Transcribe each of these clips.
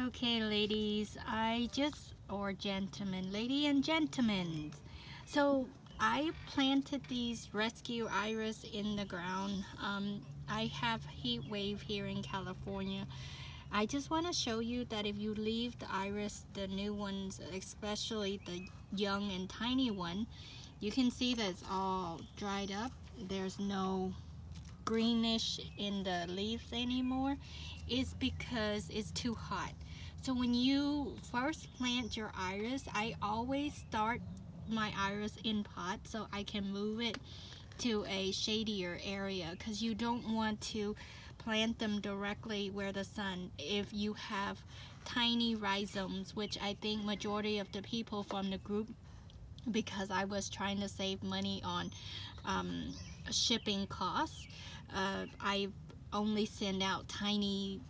Okay, ladies, or gentlemen, lady and gentlemen. So I planted these rescue iris in the ground. I have heat wave here in California. I just want to show you that if you leave the iris, the new ones, especially the young and tiny one, you can see that it's all dried up. There's no greenish in the leaves anymore. Is because it's too hot. So when you first plant your iris, I always start my iris in pot so I can move it to a shadier area, because you don't want to plant them directly where the sun, if you have tiny rhizomes, which I think majority of the people from the group, because I was trying to save money on shipping costs, I only send out tiny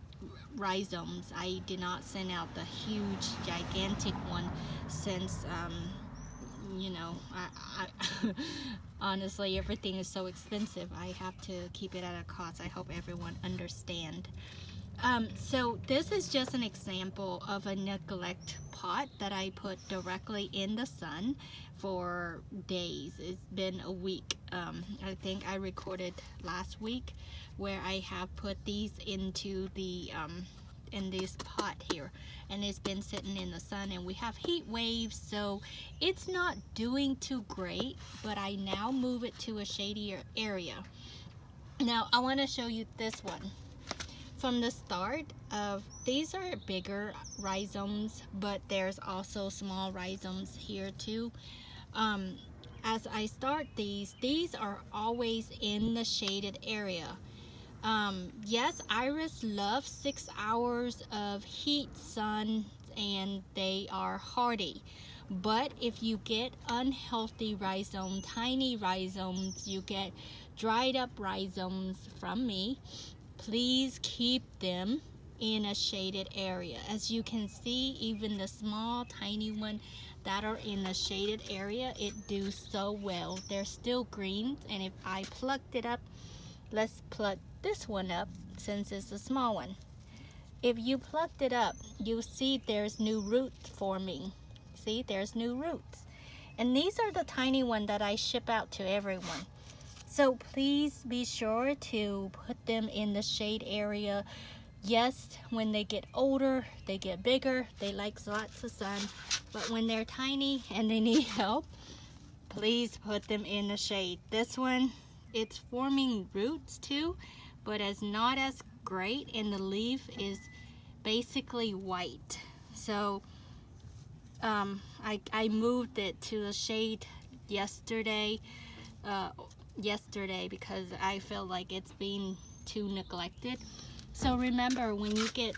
rhizomes. I did not send out the huge gigantic one, since you know, honestly, everything is so expensive. I have to keep it at a cost. I hope everyone understand. So this is just an example of a neglect pot that I put directly in the sun for days. It's been a week. I think I recorded last week where I have put these into the in this pot here, and it's been sitting in the sun, and we have heat waves, so it's not doing too great, but I now move it to a shadier area. Now I want to show you this one. From the start of, these are bigger rhizomes, but there's also small rhizomes here too. As I start these are always in the shaded area. Yes, iris love 6 hours of heat, sun, and they are hardy. But if you get unhealthy rhizome, tiny rhizomes, you get dried up rhizomes from me, please keep them in a shaded area. As you can see, even the small tiny one that are in the shaded area, it do so well. They're still green, and if I plucked it up, let's pluck this one up since it's a small one. If you plucked it up, you'll see there's new roots forming. See, there's new roots. And these are the tiny one that I ship out to everyone. So please be sure to put them in the shade area. Yes, when they get older, they get bigger, they like lots of sun, but when they're tiny and they need help, please put them in the shade. This one, it's forming roots too, but it's not as great, and the leaf is basically white. So I moved it to the shade yesterday because I feel like it's being too neglected. So remember, when you get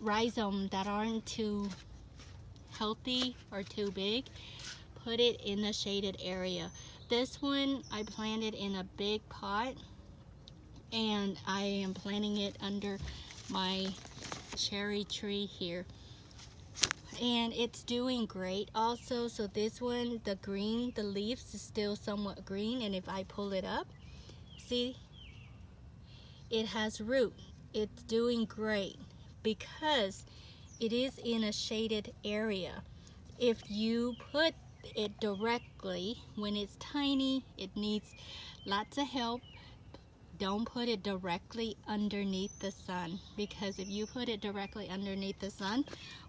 rhizomes that aren't too healthy or too big, put it in a shaded area. This one I planted in a big pot, and I am planting it under my cherry tree here, and it's doing great also. So this one, the green, the leaves is still somewhat green, and if I pull it up, see, it has root. It's doing great because it is in a shaded area. If you put it directly, when it's tiny, it needs lots of help, don't put it directly underneath the sun, because if you put it directly underneath the sun,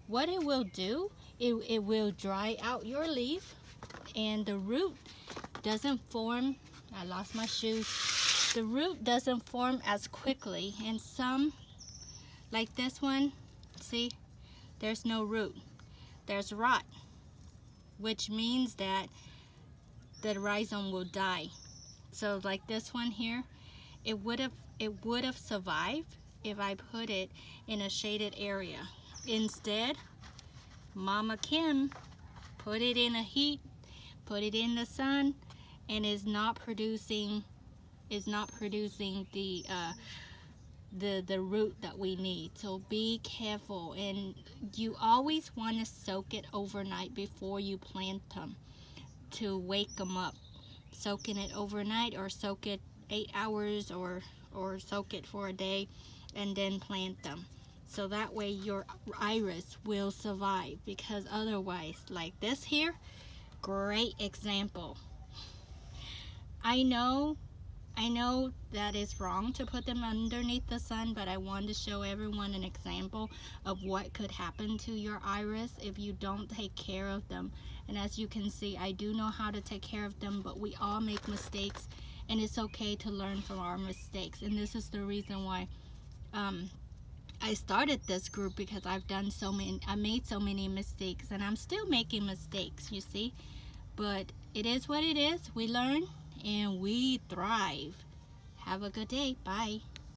what it will do, it will dry out your leaf, and the root doesn't form. I lost my shoes. The root doesn't form as quickly, and some, like this one, see, there's no root, there's rot, which means that the rhizome will die. So like this one here, it would have survived if I put it in a shaded area. Instead, Mama Kim put it in a heat, put it in the sun, and is not producing the root that we need. So be careful, and you always want to soak it overnight before you plant them to wake them up. Soaking it overnight, or soak it 8 hours, or soak it for a day and then plant them. so that way your iris will survive, because otherwise, like this here, great example. I know that is wrong to put them underneath the sun, but I wanted to show everyone an example of what could happen to your iris if you don't take care of them. And as you can see, I do know how to take care of them, but we all make mistakes, and it's okay to learn from our mistakes. And this is the reason why I started this group, because I made so many mistakes, and I'm still making mistakes, you see. But it is what it is. We learn and we thrive. Have a good day. Bye.